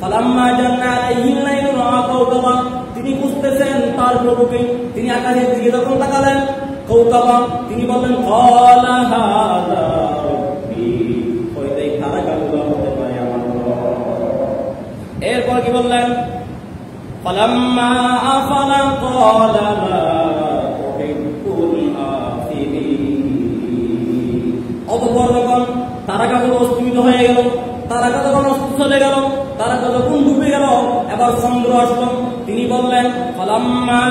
ফালাম্মা জান্না আলাইহিল লাইলু রাআ কাওকাবা, তিনি বুঝতেছেন তার প্রভুকে। তিনি আকাশের দিকে যখন তাকালেন, কাওকাবা, তিনি বললেন ক্বালা হাযা রাব্বি, হয়তো এই তারাকাগুলো হতে পারে আমার রব। এরপর কি বললেন? ফালাম্মা আফালা ক্বালা লা উহিব্বুল আফিলিন। অতঃপর যখন তারাকাগুলো অস্তমিত হয়ে গেল, তারাকা যখন অস্ত চলে গেল, তারাকা যখন ডুবে গেল, এবার চন্দ্র আসলো। তিনি বললেন ফালাম্মা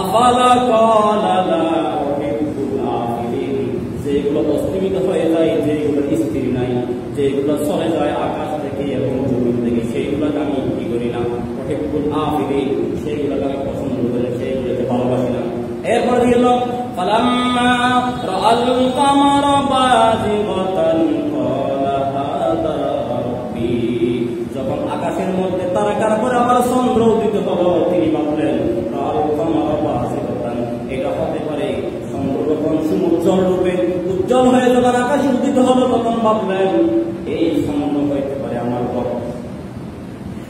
আফালা ক্বালা লা উহিব্বুল আফিলিন। যেগুলো অস্তমিত হয়ে যায়, যেগুলো স্থির নাই, যেগুলো চলে যায় আকাশ থেকে এবং জমিন থেকে, সেইগুলোকে আমি কি করি না, উহিব্বুল আফিলিন, সেইগুলোকে আমি পছন্দ করি, সেইগুলোকে ভালোবাসি না। এরপর দিল ফালাম্মা রাআল কামারা বাযিগাতান ক্বালা হাযা রাব্বি। যখন আকাশের মধ্যে তারাকার পরে আবার চন্দ্র উদিত হলো, তিনি ভাবলেন রাআল কামারা বাযিগাতান, এটা হতে পারে চন্দ্র যখন সমুজ্জ্বল রূপে উজ্জ্বল হয়ে যখন আকাশে উদিত হলো, তখন ভাবলেন এই চন্দ্র হইতে পারে আমার রব।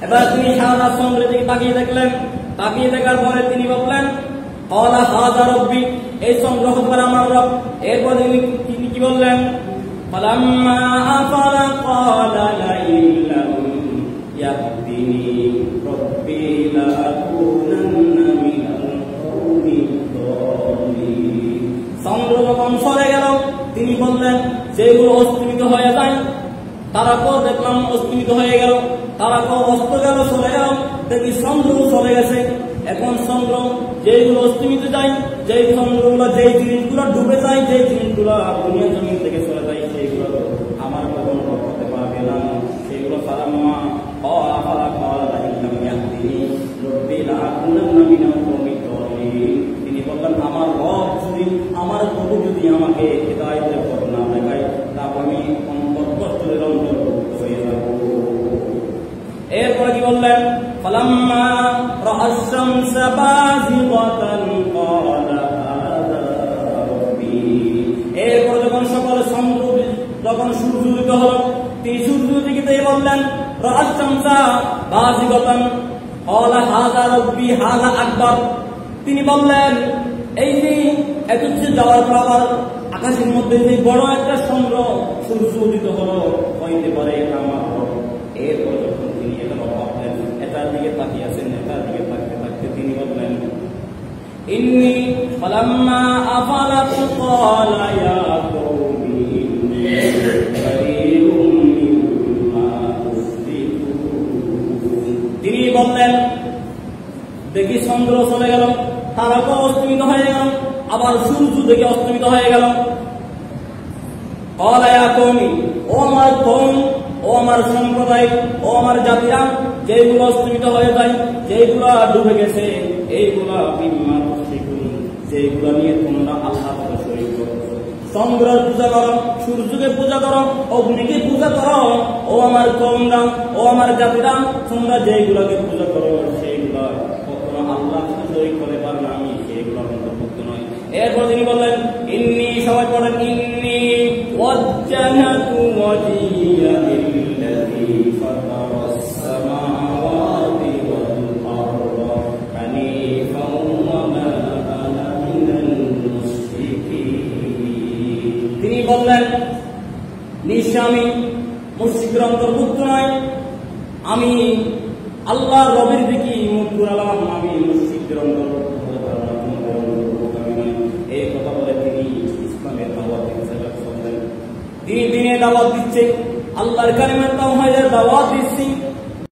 এবার তিনি সারা চন্দ্রের দিকে তাকিয়ে দেখলেন। তাকিয়ে দেখার পরে তিনি ভাবলেন ক্বালা হাযা রাব্বি, এই চন্দ্র হতে পারে আমার রব। এরপর তিনি কি বললেন? ফালাম্মা আফালা ক্বালা লাইন লাম ইয়াহদিনি রাব্বি লাআকুনান্না মিনাল কওমিদ দালিন। চন্দ্র যখন সরে গেল, তিনি বললেন যেগুলো অস্তমিত হয়ে যায়, তারাকেও দেখলাম অস্তমিত হয়ে গেল, তারাকেও অস্ত গেল, চলে গেল, দেখি চন্দ্র চলে গেছে। এখন চন্দ্র যেগুলো অস্তমিত যায়, যেই চন্দ্রগুলো, যেই জিনিসগুলো ডুবে যায়, যেই জিনিসগুলো দুনিয়া জমিন থেকে চলে যায়, সেইগুলো আমার কখনো করতে পারবে না। সেইগুলো ফালাম্মা আফালা ক্বালা লাইন লাম ইয়াহদিনি রাব্বি লাআকুনান্না মিনাল কওমিদ দালিন। তিনি বললেন আমার রব যদি, আমার প্রভু যদি আমাকে হিদায়াতের পথ না দেখায়, তারপর আমি অন্তর্ভুক্তের অন্তর্ভুক্ত হয়ে যাব। এরপর কি বললেন? ফালাম্মা রাআশ শামসা বাযিগাতান ক্বালা হাযা রাব্বি। এরপর যখন সকালে চন্দ্র, যখন সূর্য উদিত হলো, তিনি সূর্যের দিকে তাকিয়ে বললেন রাআশ শামসা বাযিগাতান ক্বালা হাযা রাব্বি হাযা আকবার। তিনি বললেন এই যে এত কিছু যাওয়ার পর আবার আকাশের মধ্যে যে বড় একটা চন্দ্র, সূর্য উদিত হলো, হইতে পারে এটা আমার রব। এরপর যখন তিনি এটা ভাবলেন, এটার দিকে তাকিয়ে আছেন, এটার দিকে তাকতে তাকতে তিনি বললেন ইন্নী ফালাম্মা আফালাত ক্বালা ইয়া কওমি ইন্নী বারীউম মিম্মা তুশরিকুন। তিনি বললেন দেখি চন্দ্র চলে গেল, তারাকাও অস্তমিত হয়ে গেল, আবার সূর্য দেখে অস্তমিত হয়ে গেল। ক্বালা ইয়া কওমি, ও আমার কওম, ও আমার সম্প্রদায়, ও আমার জাতিরা, যেগুলো অস্তমিত হয়ে যায়, যেগুলো ডুবে গেছে, এইগুলা মিম্মা তুশরিকুন, যেগুলো নিয়ে তোমরা আল্লাহর সাথে শরীক করো। চন্দ্রের পূজা করো, সূর্যকে পূজা করো, অগ্নিকে পূজা করো। ও আমার কওমরা, ও আমার জাতিরা, তোমরা যেগুলোকে পূজা করো, সেইগুলো কখনো আল্লাহর সাথে শরীক করতে পারো না, আমি সেইগুলো অন্তর্ভুক্ত নয়। এরপর তিনি বললেন ইন্নী, সবাই পড়েন ইন্নী ওয়াজ্জাহতু ওয়াজহিয়া লিল্লাযী ফাতারাস সামাওয়াতি ওয়াল আরদা হানিফান ওয়া মা আনা মিনাল মুশরিকিন। তিনি বললেন নিশ্চয় আমি মুশরিকদের অন্তর্ভুক্ত নয়, আমি আল্লাহর রবের দিকে মুখ ঘুরালাম, আমি মুশরিকদের অন্তর্ভুক্ত হতে পারব না, এই কথা বলে তিনি ইসলামের দাওয়াত দিতে, তিনি দিনের দাওয়াত দিচ্ছে, আল্লাহর কালিমার দাওয়াত দিচ্ছে।